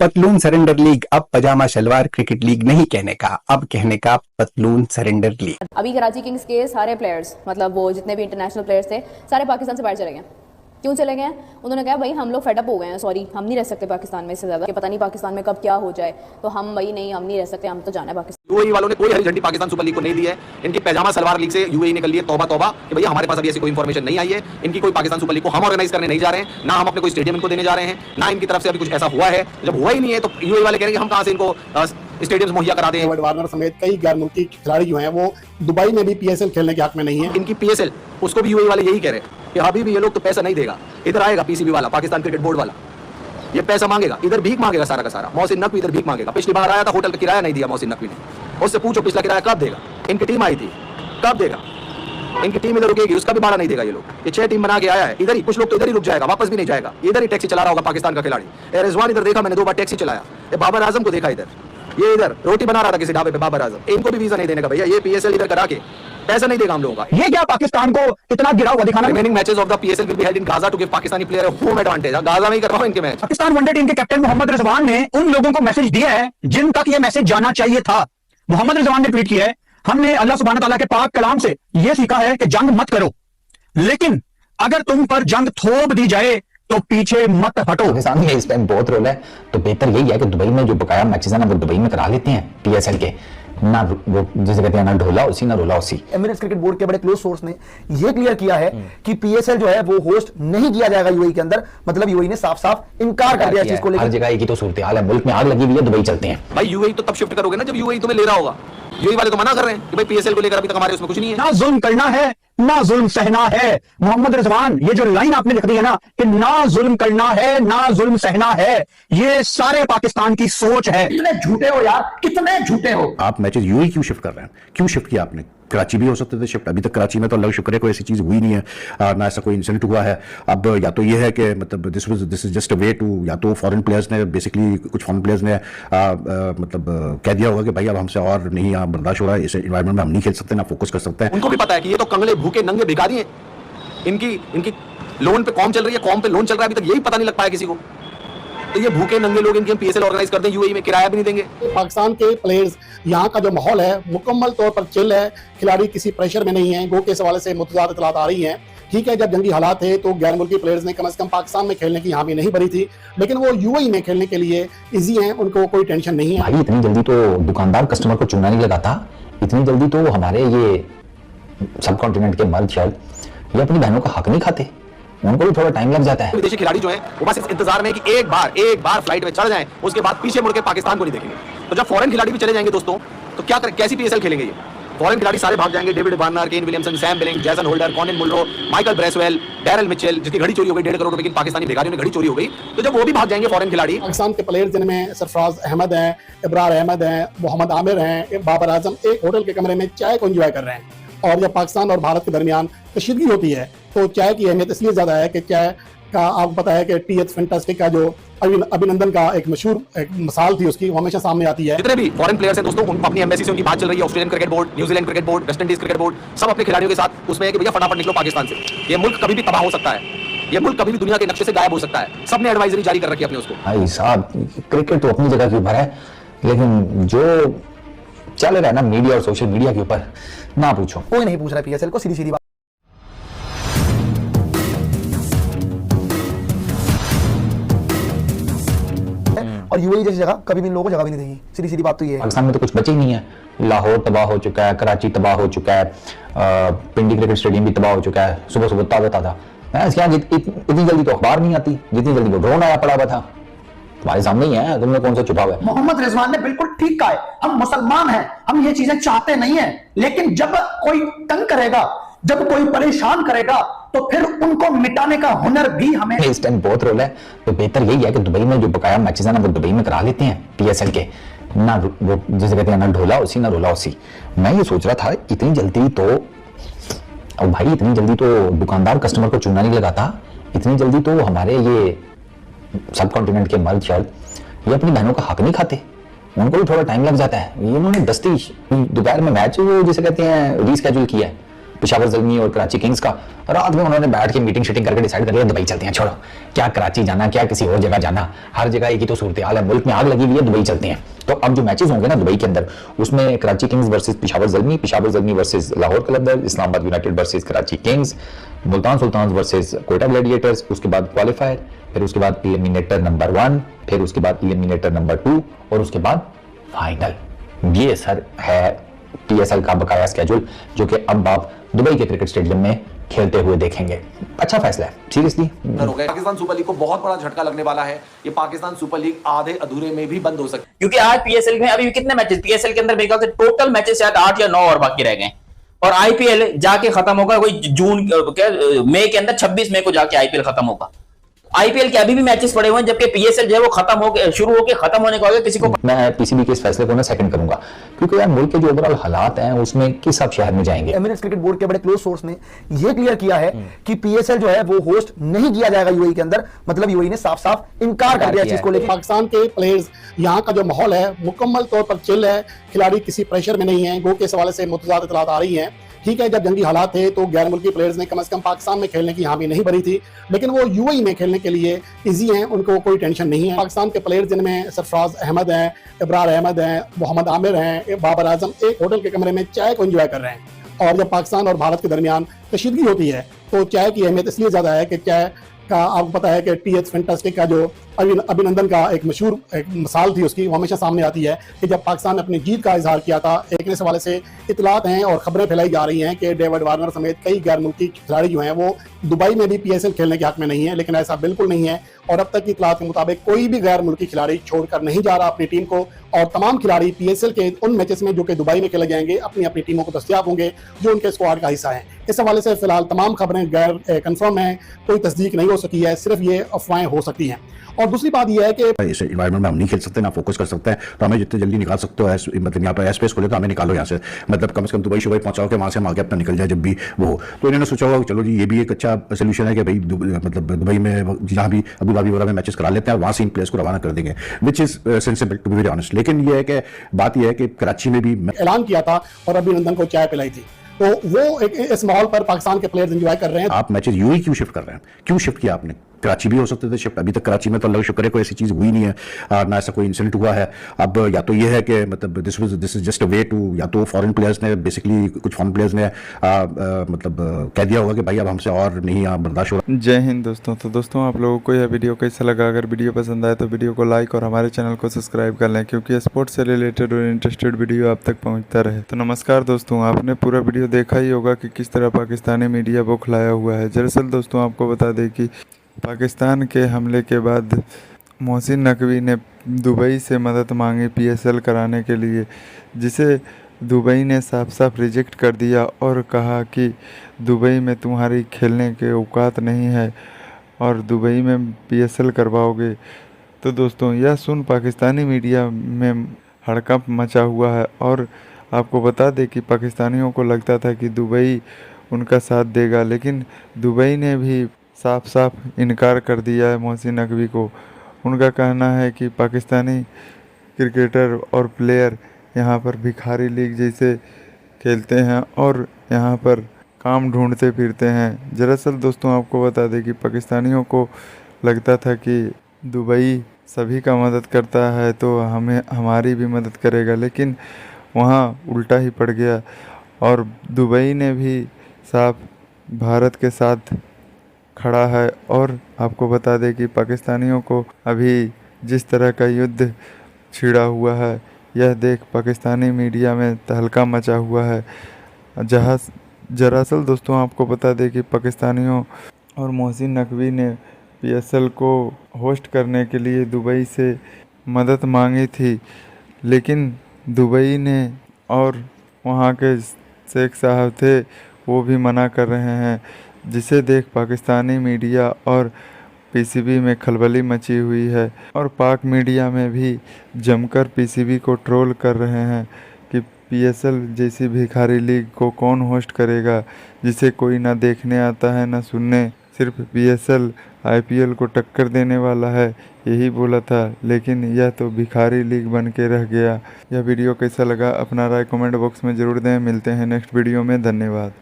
पतलून surrender league अब पजामा salwar cricket league नहीं कहने का, अब कहने का पतलून सरेंडर लीग। अभी कराची किंग्स के सारे प्लेयर्स, मतलब वो जितने भी इंटरनेशनल प्लेयर्स थे, सारे पाकिस्तान से बाहर चले गए। क्यों चले गए हैं? उन्होंने कहा भाई हम लोग फेडअप हो गए हैं, सॉरी हम नहीं रह सकते पाकिस्तान में इससे ज़्यादा, कि पता नहीं पाकिस्तान में कब क्या हो जाए, तो हम भाई नहीं, हम नहीं रह सकते, हम तो जाना है पाकिस्तान। यूएई वालों ने कोई हरी झंडी पाकिस्तान सुपर लीग को नहीं दी है। इनकी पैजामा सलवार लीग से यूएई ने कर लिया तौबा तौबा कि भैया हमारे पास अभी ऐसी कोई इंफॉर्मेशन नहीं आई है। इनकी कोई पाकिस्तान सुपर लीग को हम ऑर्गेनाइज करने नहीं जा रहे हैं, ना हम अपने कोई स्टेडियम इनको देने जा रहे हैं, ना इनकी तरफ से अभी कुछ ऐसा हुआ है। जब हुआ ही नहीं है तो यूएई वाले कह रहे हैं हम कहां से इनको स्टेडियम्स मुहैया करा दें। वार्नर समेत कई गैर मुल्की खिलाड़ी जो हैं वो दुबई में भी पीएसएल खेलने के हक में नहीं है। इनकी पीएसएल उसको भी यूएई वाले यही कह रहे हैं कि अभी भी ये लोग तो पैसा नहीं देगा। इधर आएगा पीसीबी वाला, पाकिस्तान क्रिकेट बोर्ड वाला, ये पैसा मांगेगा, इधर भीख मांगेगा सारा का सारा। मोहसिन नकवी इधर भीख मांगेगा। पिछली बार आया था, होटल का किराया नहीं दिया मोहसिन नकवी ने। उससे पूछो पिछला किराया कब देगा। इनकी टीम आई थी, कब देगा? इनकी टीम इधर रुकेगी, उसका भी भाड़ा नहीं देगा। ये लोग ये 6 टीम बना के आया है, इधर ही कुछ लोग तो इधर ही रुक जाएगा, वापस भी नहीं जाएगा। इधर ही टैक्सी चला रहा होगा पाकिस्तान का खिलाड़ी। रिजवान इधर देखा मैंने 2 बार टैक्सी चलाया। ये बाबर आजम को देखा इधर, ये इधर रोटी बना रहा था किसी ढाबे पे बाबर आजम। इनको भी वीजा नहीं देने का भैया, ये पीएसएल इधर करा के पैसा नहीं देगा हम लोगों का। ये क्या पाकिस्तान को इतना गिरा हुआ दिखाना? Remaining matches of the PSL will be held in Gaza to give Pakistani player home advantage. Gaza में ही कर रहा हूं इनके मैच। पाकिस्तान वनडे टीम के कैप्टन मोहम्मद रिजवान ने उन लोगों को मैसेज दिया है जिन तक ये मैसेज जाना चाहिए था। मोहम्मद रिजवान ने ट्वीट किया है, हमने अल्लाह सुब्हान तआला के पाक कलाम से यह सीखा है कि जंग मत करो, लेकिन अगर तुम पर जंग थोप दी जाए तो पीछे मत हटो। पाकिस्तान में इस टाइम बहुत रोल है, तो बेहतर यही है कि दुबई में जो बकाया मैचेस है ना वो दुबई में करा लेते हैं पीएसएल के, ना वो जैसे कहते हैं ना ढोला उसी ना रोला उसी। एमिरेट्स क्रिकेट बोर्ड के बड़े क्लोज सोर्स ने यह क्लियर किया है कि पीएसएल जो है वो होस्ट नहीं किया जाएगा यूएई के अंदर। मतलब यूएई ने साफ साफ इनकार कर दिया इस चीज को लेकर। हर जगह एक ही तो सूरत हाल है, मुल्क में आग लगी हुई है, दुबई चलते हैं। भाई यूएई तो तब शिफ्ट करोगे ना जब यूएई तुम्हें ले रहा होगा। यूएई वाले तो मना कर रहे हैं कि भाई पीएसएल को लेकर अभी तक हमारे उसमें कुछ नहीं है। ना जुल्म करना है ना जुल्म सहना है। मोहम्मद रिजवान ये जो लाइन आपने लिख दी है ना कि ना जुल्म करना है ना जुल्म सहना है, ये सारे पाकिस्तान की सोच है। कितने झूठे हो यार, कितने झूठे हो आप। मैचेस यूएई क्यों शिफ्ट कर रहे हैं? क्यों शिफ्ट किया आपने? कराची भी हो सकते थे शिफ्ट, अभी तक कराची में तो अल्लाह का शुक्र है कोई ऐसी चीज हुई नहीं है, ना ऐसा कोई इंसिडेंट हुआ है। अब या तो ये है कि मतलब this is just a way to, या तो फॉरेन प्लेयर्स ने बेसिकली कुछ फॉरेन प्लेयर्स ने मतलब कह दिया होगा कि भाई अब हमसे और नहीं यहाँ बर्दाश्त हो रहा है, इस एनवायरमेंट में हम नहीं खेल सकते, ना फोकस कर सकते हैं। उनको भी पता है कि ये तो कंगले भूखे नंगे भिखारी हैं। इनकी लोन पे कॉम चल रही है, कॉम पे लोन चल रहा है, अभी तक यही पता नहीं लग पाया किसी को। तो ये भूखे नंगे लोग इनकी हम पीएसएल ऑर्गेनाइज कर दें, यूएई में किराया भी नहीं देंगे। पाकिस्तान के प्लेयर्स, यहाँ का जो माहौल है मुकम्मल तौर पर चिल है, खिलाड़ी किसी प्रेशर में नहीं है। गो के हवाले से मुतज़ाद इत्तलात आ रही हैं। ठीक है, जब जंगी हालात थे तो गैर मुल्की प्लेयर्स ने कम से कम पाकिस्तान में खेलने की यहाँ भी नहीं भरी थी, लेकिन वो यूएई में खेलने के लिए इजी हैं, उनको कोई टेंशन नहीं है। भाई इतनी जल्दी तो दुकानदार कस्टमर को चूना नहीं लगाता, इतनी जल्दी तो हमारे ये सब कॉन्टिनेंट के मर्द शर्द ये अपनी बहनों का हक नहीं खाते, उनको भी थोड़ा टाइम लग जाता है। विदेशी खिलाड़ी जो है वो बस इस इंतजार में कि एक बार फ्लाइट में चढ़ जाएं, उसके बाद पीछे मुड़ के पाकिस्तान को नहीं देखेंगे। तो जब फॉरेन खिलाड़ी भी चले जाएंगे दोस्तों, तो क्या करें, कैसी पीएसएल खेलेंगे ये? फॉरेन खिलाड़ी सारे भाग जाएंगे, David Warner, Kane Williamson, Sam Billing, Jason Holder, Colin Munro, Michael Bracewell, Daryl Mitchell, जिसकी घड़ी चोरी हो गई 1.5 करोड़ रुपए की, पाकिस्तानी भिखारियों ने घड़ी चोरी हो गई। तो जब वो भी भाग जाएंगे फॉरेन खिलाड़ी, पाकिस्तान के प्लेयर्स जिनमें सरफराज अहमद हैं, इब्रार अहमद हैं, मोहम्मद आमिर हैं, बाबर आजम एक होटल के कमरे में चाय को एंजॉय कर रहे हैं। और जब पाकिस्तान और भारत के दरमियान कशीदगी होती है तो चाय की अहमियत इसलिए ज्यादा है कि चाय का आपको पता है कि टीएच फैंटास्टिक का जो अभिनंदन का एक मशहूर एक मिसाल थी उसकी, वो हमेशा सामने आती है। जितने भी फॉरेन प्लेयर्स हैं दोस्तों, उन अपनी एम्बेसी से उनकी बात चल रही है। Australian cricket board, New Zealand cricket board, West Indies cricket board, सब अपने खिलाड़ियों के साथ उसमें है कि भैया फटाफट निकलो पाकिस्तान से, ये मुल्क कभी भी तबाह हो सकता है, ये मुल्क कभी भी दुनिया के नक्शे से गायब हो सकता है। सबने एडवाइजरी जारी कर रखी है अपने उसको। भाई साहब क्रिकेट तो अपनी जगह के ऊपर है, लेकिन जो चल रहा है ना मीडिया और सोशल मीडिया के ऊपर, ना पूछो। कोई नहीं पूछ रहा पीएसएल को, सीधी सीधी बात। और यूएई जैसी जगह कभी भी इन लोगों को जगह भी नहीं देगी, सीधी सीधी बात तो ये है। पाकिस्तान में तो कुछ बचे ही नहीं है, लाहौर तबाह हो चुका है, कराची तबाह हो चुका है, पिंडी क्रिकेट स्टेडियम भी तबाह हो चुका है। सुबह सुबह ताज़ा था, इतनी जल्दी तो अखबार नहीं आती जितनी जल्दी वो ड्रोन आया पड़ा हुआ था। तुम्हारे सामने ही है, तुमने कौन सा छुपा हुआ है? मोहम्मद रिजवान ने बिल्कुल ठीक कहा है, हम मुसलमान हैं, हम ये चीजें चाहते नहीं है, लेकिन जब कोई तंग करेगा, जब कोई परेशान करेगा, तो फिर उनको मिटाने का हुनर भी हमें। इस टाइम बहुत रोल है, तो बेहतर यही है कि दुबई में जो बकाया मैचेस है ना वो दुबई में करा लेते हैं पीएसएल के, ना वो जैसे कहते हैं ना ढोला उसी ना रोला उसी। मैं ये सोच रहा था इतनी जल्दी तो, अब भाई इतनी जल्दी तो दुकानदार कस्टमर को चूना नहीं लगाता, इतनी जल्दी तो हमारे ये सब कॉन्टिनेंट के मर्द शर्द ये अपनी बहनों का हक नहीं खाते, उनको भी थोड़ा टाइम लग जाता है। इन्होंने दस्ती दोपहर में मैच वो जिसे कहते हैं रीस्केड्यूल किया है, पेशावर ज़ल्मी और कराची किंग्स का। रात में उन्होंने बैठ के मीटिंग शीटिंग करके डिसाइड कर लिया दुबई चलते हैं, छोड़ो क्या कराची जाना, क्या किसी और जगह जाना, हर जगह एक ही तो सूरत हाल है, मुल्क में आग लगी हुई है, दुबई चलते हैं। तो अब जो मैचेस होंगे ना दुबई के अंदर, उसमें Karachi Kings versus Peshawar Zalmi versus Lahore Qalandar, Islamabad United versus Karachi Kings, Multan Sultan versus Quetta Gladiators, उसके बाद क्वालिफायर, फिर उसके बाद एलिमिनेटर नंबर 1, फिर उसके बाद एलिमिनेटर नंबर 2 और उसके बाद फाइनल। ये सर है PSL का बकाया स्केड्यूल, जो कि अब आप दुबई के क्रिकेट स्टेडियम में खेलते हुए देखेंगे। अच्छा फैसला है सीरियसली। हो गए। पाकिस्तान सुपर लीग को बहुत बड़ा झटका लगने वाला है। ये पाकिस्तान सुपर लीग आधे अधूरे में भी बंद हो सकती है, क्योंकि आज PSL में अभी कितने मैचेस, PSL के अंदर मेरे ख्याल से टोटल मैचेस शायद 8 या 9 और बाकी रह गए, और IPL जाके खत्म होगा कोई जून क्या मई के अंदर, 26 मई को जाके IPL खत्म होगा। IPL के अभी भी मैचेस पड़े हुए हैं, जबकि PSL जो है वो खत्म होके शुरू होके खत्म होने को आ गया। किसी को मैं PCB के इस फैसले को ना सेकंड करूंगा, क्योंकि यार मुल्क के जो ओवरऑल हालात हैं उसमें किस आप शहर में जाएंगे। एमिरेट्स क्रिकेट बोर्ड के बड़े क्लोज सोर्स ने यह क्लियर किया है कि PSL जो है वो होस्ट नहीं किया जाएगा UAE के अंदर। मतलब UAE ने साफ साफ इनकार कर दिया इस चीज को लेकर। पाकिस्तान के प्लेयर्स, यहाँ का जो माहौल है मुकम्मल तौर पर चिल है, खिलाड़ी किसी प्रेशर में नहीं है। गो के हवाले से मुतज़ाद इतलात आ रही हैं। ठीक है, जब जंगी हालात थे तो गैर मुल्की प्लेयर्स ने कम से कम पाकिस्तान में खेलने की हामी नहीं भरी थी, लेकिन वो UAE में खेलने के लिए इजी हैं, उनको कोई टेंशन नहीं है। पाकिस्तान के प्लेयर्स जिनमें सरफराज अहमद हैं, इब्रार अहमद हैं, मोहम्मद आमिर हैं, बाबर आजम एक होटल के कमरे में चाय को एंजॉय कर रहे हैं। और जब पाकिस्तान और भारत के दरमियान कशीदगी होती है तो चाय की अहमियत इसलिए ज़्यादा है कि चाय का आपको पता है कि TH फैंटास्टिक का जो अभिनंदन का एक मशहूर एक मिसाल थी उसकी, वो हमेशा सामने आती है कि जब पाकिस्तान ने अपनी जीत का इजहार किया था, एक इस हवाले से इतलात हैं और खबरें फैलाई जा रही हैं कि डेविड वार्नर समेत कई गैर मुल्की खिलाड़ी जो हैं वो दुबई में भी PSL खेलने के हक में नहीं है, लेकिन ऐसा बिल्कुल नहीं है। और अब तक की इतलात के मुताबिक कोई भी गैर मुल्की खिलाड़ी छोड़कर नहीं जा रहा अपनी टीम को, और तमाम खिलाड़ी PSL के उन मैचेस में जो कि दुबई में खेले जाएंगे अपनी अपनी टीमों को दस्तयाब होंगे जो उनके स्क्वाड का हिस्सा है। इस हवाले से फिलहाल तमाम खबरें गैर कंफर्म हैं, कोई तस्दीक नहीं हो सकी है, सिर्फ ये अफवाहें हो सकती हैं। और दूसरी बात यह है कि इस इन्वायरमेंट में हम नहीं खेल सकते, ना फोकस कर सकते हैं, तो हमें जितने जल्दी निकाल सकते हो मतलब यहाँ पर एयर स्पेस खोले तो हमें निकालो यहाँ से, मतलब कम से कम दुबई शुबई पहुंचाओ कि वहाँ से हम आगे अपना निकल जाए जब भी वो हो। तो इन्होंने सोचा होगा चलो जी ये भी एक अच्छा सोल्यूशन है कि भाई मतलब दुबई में जहाँ भी अबू धाबी वगैरह में मैचेस करा लेते हैं और वहाँ से इन प्लेयर्स को रवाना कर देंगे, which is sensible to be very honest. लेकिन ये है कि बात यह है कि कराची में भी ऐलान किया था और अभिनंदन को चाय पिलाई थी, तो वो एक इस माहौल पर पाकिस्तान के प्लेयर्स एंजॉय कर रहे हैं। आप मैचेस UAE क्यों शिफ्ट कर रहे हैं, क्यों शिफ्ट किया आपने? कराची भी हो सकते थे शिफ्ट, अभी तक कराची में तो अल्लाह का शुक्र है कोई ऐसी चीज़ हुई नहीं है, ना ऐसा कोई इंसिडेंट हुआ है। अब या तो ये है कि मतलब this is just a way to, या तो फॉरेन प्लेयर्स ने बेसिकली कुछ फॉरेन प्लेयर्स ने मतलब कह दिया होगा कि भाई अब हमसे और नहीं बर्दाश्त हो रहा। जय हिंद दोस्तों। तो दोस्तों आप लोगों को यह वीडियो कैसा लगा? अगर वीडियो पसंद आए तो वीडियो को लाइक और हमारे चैनल को सब्सक्राइब कर लें, क्योंकि स्पोर्ट्स से रिलेटेड और इंटरेस्टेड वीडियो आप तक पहुंचता रहे। तो नमस्कार दोस्तों, आपने पूरा वीडियो देखा ही होगा कि किस तरह पाकिस्तानी मीडिया बौखलाया हुआ है। दरअसल दोस्तों आपको बता दें कि पाकिस्तान के हमले के बाद मोहसिन नकवी ने दुबई से मदद मांगी PSL कराने के लिए, जिसे दुबई ने साफ साफ रिजेक्ट कर दिया और कहा कि दुबई में तुम्हारी खेलने के औकात नहीं है और दुबई में PSL करवाओगे। तो दोस्तों यह सुन पाकिस्तानी मीडिया में हड़कंप मचा हुआ है, और आपको बता दें कि पाकिस्तानियों को लगता था कि दुबई उनका साथ देगा, लेकिन दुबई ने भी साफ साफ इनकार कर दिया है मोहसिन नकवी को। उनका कहना है कि पाकिस्तानी क्रिकेटर और प्लेयर यहाँ पर भिखारी लीग जैसे खेलते हैं और यहाँ पर काम ढूंढते फिरते हैं। दरअसल दोस्तों आपको बता दें कि पाकिस्तानियों को लगता था कि दुबई सभी का मदद करता है तो हमें हमारी भी मदद करेगा, लेकिन वहाँ उल्टा ही पड़ गया, और दुबई ने भी साफ भारत के साथ खड़ा है। और आपको बता दें कि पाकिस्तानियों को अभी जिस तरह का युद्ध छिड़ा हुआ है, यह देख पाकिस्तानी मीडिया में तहलका मचा हुआ है। दरअसल दोस्तों आपको बता दें कि पाकिस्तानियों और मोहसिन नकवी ने PSL को होस्ट करने के लिए दुबई से मदद मांगी थी, लेकिन दुबई ने और वहाँ के शेख साहब थे वो भी मना कर रहे हैं, जिसे देख पाकिस्तानी मीडिया और PCB में खलबली मची हुई है। और पाक मीडिया में भी जमकर PCB को ट्रोल कर रहे हैं कि PSL जैसी भिखारी लीग को कौन होस्ट करेगा, जिसे कोई ना देखने आता है ना सुनने, सिर्फ PSL IPL को टक्कर देने वाला है, यही बोला था, लेकिन यह तो भिखारी लीग बन के रह गया। यह वीडियो कैसा लगा अपना राय कमेंट बॉक्स में ज़रूर दें। मिलते हैं नेक्स्ट वीडियो में, धन्यवाद।